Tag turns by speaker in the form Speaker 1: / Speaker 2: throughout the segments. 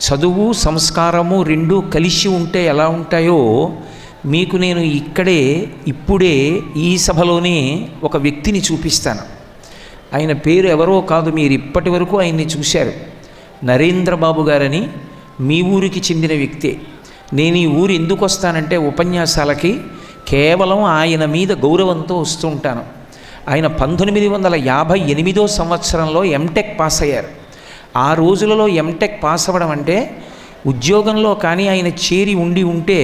Speaker 1: చదువు సంస్కారము రెండూ కలిసి ఉంటే ఎలా ఉంటాయో మీకు నేను ఇప్పుడే ఈ సభలోనే ఒక వ్యక్తిని చూపిస్తాను. ఆయన పేరు ఎవరో కాదు, మీరు ఇప్పటి వరకు ఆయన్ని చూశారు. నరేంద్రబాబు గారని మీ ఊరికి చెందిన వ్యక్తే. నేను ఈ ఊరు ఎందుకు వస్తానంటే ఉపన్యాసాలకి కేవలం ఆయన మీద గౌరవంతో వస్తూ ఉంటాను. ఆయన 1958 సంవత్సరంలో ఎంటెక్ పాస్ అయ్యారు. ఆ రోజులలో ఎంటెక్ పాస్ అవ్వడం అంటే ఉద్యోగంలో కానీ ఆయన చేరి ఉంటే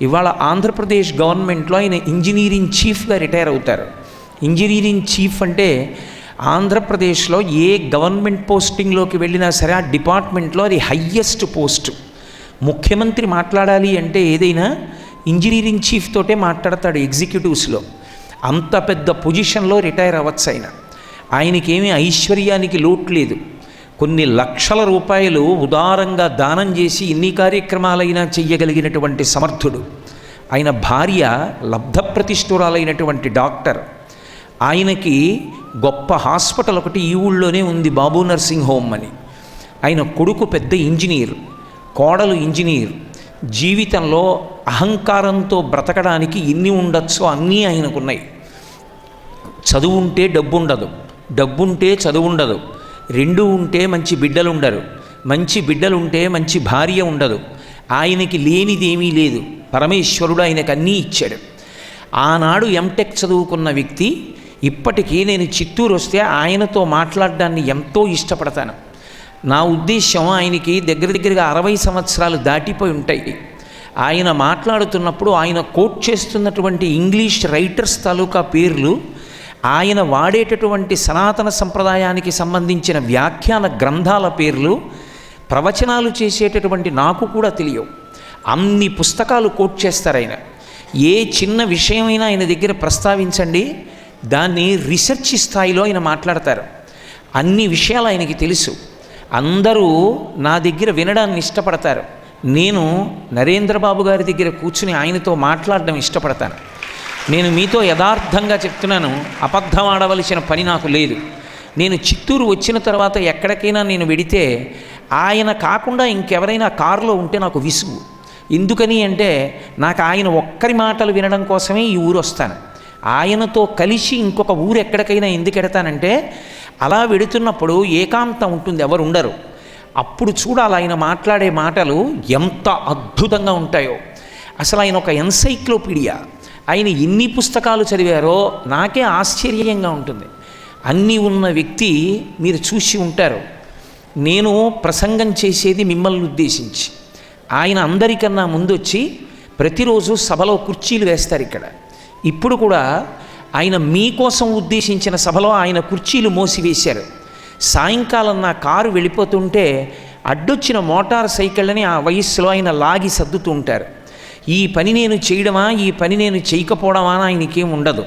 Speaker 1: ఇవాళ ఆంధ్రప్రదేశ్ గవర్నమెంట్లో ఆయన ఇంజనీరింగ్ చీఫ్గా రిటైర్ అవుతారు. ఇంజనీరింగ్ చీఫ్ అంటే ఆంధ్రప్రదేశ్లో ఏ గవర్నమెంట్ పోస్టింగ్లోకి వెళ్ళినా సరే ఆ డిపార్ట్మెంట్లో అది హయ్యెస్ట్ పోస్ట్. ముఖ్యమంత్రి మాట్లాడాలి అంటే ఏదైనా ఇంజనీరింగ్ చీఫ్ తోటే మాట్లాడతాడు ఎగ్జిక్యూటివ్స్లో. అంత పెద్ద పొజిషన్లో రిటైర్ అవ్వచ్చు ఆయన. ఆయనకేమీ ఐశ్వర్యానికి లోటు లేదు. కొన్ని లక్షల రూపాయలు ఉదారంగా దానం చేసి ఎన్ని కార్యక్రమాలైనా చెయ్యగలిగినటువంటి సమర్థుడు. ఆయన భార్య లబ్ధప్రతిష్ఠురాలైనటువంటి డాక్టర్. ఆయనకి గొప్ప హాస్పిటల్ ఒకటి ఈ ఊళ్ళోనే ఉంది, బాబు నర్సింగ్ హోమ్ అని. ఆయన కొడుకు పెద్ద ఇంజనీర్, కోడలు ఇంజనీర్. జీవితంలో అహంకారంతో బ్రతకడానికి ఎన్ని ఉండొచ్చో అన్నీ ఆయనకున్నాయి. చదువు ఉంటే డబ్బు ఉండదు, డబ్బుంటే చదువు ఉండదు, రెండు ఉంటే మంచి బిడ్డలు ఉండరు, మంచి బిడ్డలుంటే మంచి భార్య ఉండదు. ఆయనకి లేనిదేమీ లేదు. పరమేశ్వరుడు ఆయనకు అన్నీ ఇచ్చాడు. ఆనాడు ఎంటెక్ చదువుకున్న వ్యక్తి. ఇప్పటికీ నేను చిత్తూరు వస్తే ఆయనతో మాట్లాడడాన్ని ఎంతో ఇష్టపడతాను. నా ఉద్దేశం ఆయనకి దగ్గరగా 60 సంవత్సరాలు దాటిపోయి ఉంటాయి. ఆయన మాట్లాడుతున్నప్పుడు ఆయన కోట్ చేస్తున్నటువంటి ఇంగ్లీష్ రైటర్స్ తాలూకా పేర్లు, ఆయన వాడేటటువంటి సనాతన సంప్రదాయానికి సంబంధించిన వ్యాఖ్యాన గ్రంథాల పేర్లు, ప్రవచనాలు చేసేటటువంటి నాకు కూడా తెలియవు. అన్ని పుస్తకాలు కోట్ చేస్తారు ఆయన. ఏ చిన్న విషయమైనా ఆయన దగ్గర ప్రస్తావించండి, దాన్ని రీసెర్చ్ స్థాయిలో ఆయన మాట్లాడతారు. అన్ని విషయాలు ఆయనకి తెలుసు. అందరూ నా దగ్గర వినడాన్ని ఇష్టపడతారు. నేను నరేంద్రబాబు గారి దగ్గర కూర్చుని ఆయనతో మాట్లాడడం ఇష్టపడతాను. నేను మీతో యథార్థంగా చెప్తున్నాను, అబద్ధం ఆడవలసిన పని నాకు లేదు. నేను చిత్తూరు వచ్చిన తర్వాత ఎక్కడికైనా నేను వెడితే ఆయన కాకుండా ఇంకెవరైనా కారులో ఉంటే నాకు విసుగు. ఎందుకని అంటే నాకు ఆయన ఒక్కరి మాటలు వినడం కోసమే ఈ ఊరు వస్తాను. ఆయనతో కలిసి ఇంకొక ఊరు ఎక్కడికైనా ఎందుకు ఎడతానంటే అలా వెడుతున్నప్పుడు ఏకాంతం ఉంటుంది, ఎవరు ఉండరు. అప్పుడు చూడాలి ఆయన మాట్లాడే మాటలు ఎంత అద్భుతంగా ఉంటాయో. అసలు ఆయన ఒక ఎన్సైక్లోపీడియా. ఆయన ఎన్ని పుస్తకాలు చదివారో నాకే ఆశ్చర్యంగా ఉంటుంది. అన్నీ ఉన్న వ్యక్తి మీరు చూసి ఉంటారు. నేను ప్రసంగం చేసేది మిమ్మల్ని ఉద్దేశించి. ఆయన అందరికన్నా ముందు వచ్చి ప్రతిరోజు సభలో కుర్చీలు వేస్తారు ఇక్కడ. ఇప్పుడు కూడా ఆయన మీకోసం ఉద్దేశించిన సభలో ఆయన కుర్చీలు మోసివేశారు. సాయంకాలం నా కారు వెళ్ళిపోతుంటే అడ్డొచ్చిన మోటార్ సైకిళ్ళని ఆ వయస్సులో ఆయన లాగి సర్దుతూ ఉంటారు. ఈ పని నేను చేయడమా, ఈ పని నేను చేయకపోవడమా అని ఆయనకేం ఉండదు.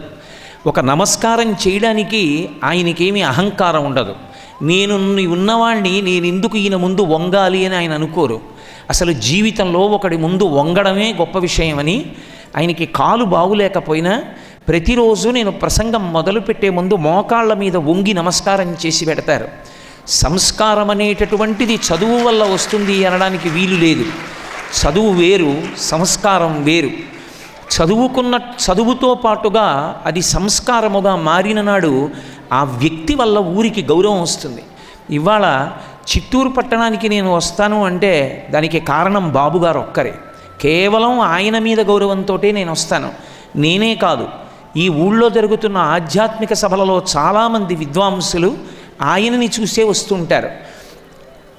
Speaker 1: ఒక నమస్కారం చేయడానికి ఆయనకేమీ అహంకారం ఉండదు. నేను ఉన్నవాణ్ణి నేను ఎందుకు ఈయన ముందు వంగాలి అని ఆయన అనుకోరు. అసలు జీవితంలో ఒకడి ముందు వంగడమే గొప్ప విషయమని. ఆయనకి కాలు బాగులేకపోయినా ప్రతిరోజు నేను ప్రసంగం మొదలుపెట్టే ముందు మోకాళ్ళ మీద వంగి నమస్కారం చేసి పెడతారు. సంస్కారం అనేటటువంటిది చదువు వల్ల వస్తుంది అనడానికి వీలు లేదు. చదువు వేరు, సంస్కారం వేరు. చదువుతో పాటుగా అది సంస్కారముగా మారిన నాడు ఆ వ్యక్తి వల్ల ఊరికి గౌరవం వస్తుంది. ఇవాళ చిత్తూరు పట్టణానికి నేను వస్తాను అంటే దానికి కారణం బాబుగారు ఒక్కరే. కేవలం ఆయన మీద గౌరవంతో నేను వస్తాను. నేనే కాదు, ఈ ఊళ్ళో జరుగుతున్న ఆధ్యాత్మిక సభలలో చాలామంది విద్వాంసులు ఆయనని చూసే వస్తుంటారు.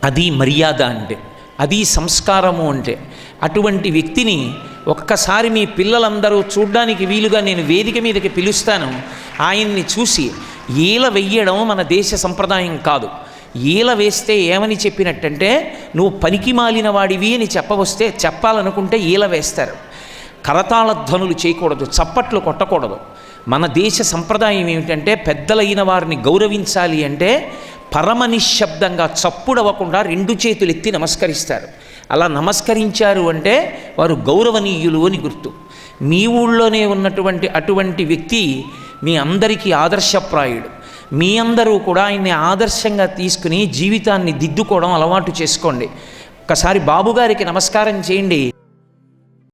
Speaker 1: అది మర్యాద అంటే, అది సంస్కారము అంటే. అటువంటి వ్యక్తిని ఒక్కసారి మీ పిల్లలందరూ చూడ్డానికి వీలుగా నేను వేదిక మీదకి పిలుస్తాను. ఆయన్ని చూసి ఈల వెయ్యడం మన దేశ సంప్రదాయం కాదు. ఈల వేస్తే ఏమని చెప్పినట్టంటే నువ్వు పనికి మాలిన వాడివి అని చెప్పాలనుకుంటే ఈల వేస్తారు. కరతాళ ధ్వనులు చేయకూడదు, చప్పట్లు కొట్టకూడదు. మన దేశ సంప్రదాయం ఏమిటంటే పెద్దలైన వారిని గౌరవించాలి అంటే పరమ నిశ్శబ్దంగా చప్పుడవ్వకుండా 2 చేతులు ఎత్తి నమస్కరిస్తారు. అలా నమస్కరించారు అంటే వారు గౌరవనీయులు అని గుర్తు. మీ ఊళ్ళోనే ఉన్నటువంటి అటువంటి వ్యక్తి మీ అందరికీ ఆదర్శప్రాయుడు. మీ అందరూ కూడా ఆయన్ని ఆదర్శంగా తీసుకుని జీవితాన్ని దిద్దుకోవడం అలవాటు చేసుకోండి. ఒక్కసారి బాబుగారికి నమస్కారం చేయండి.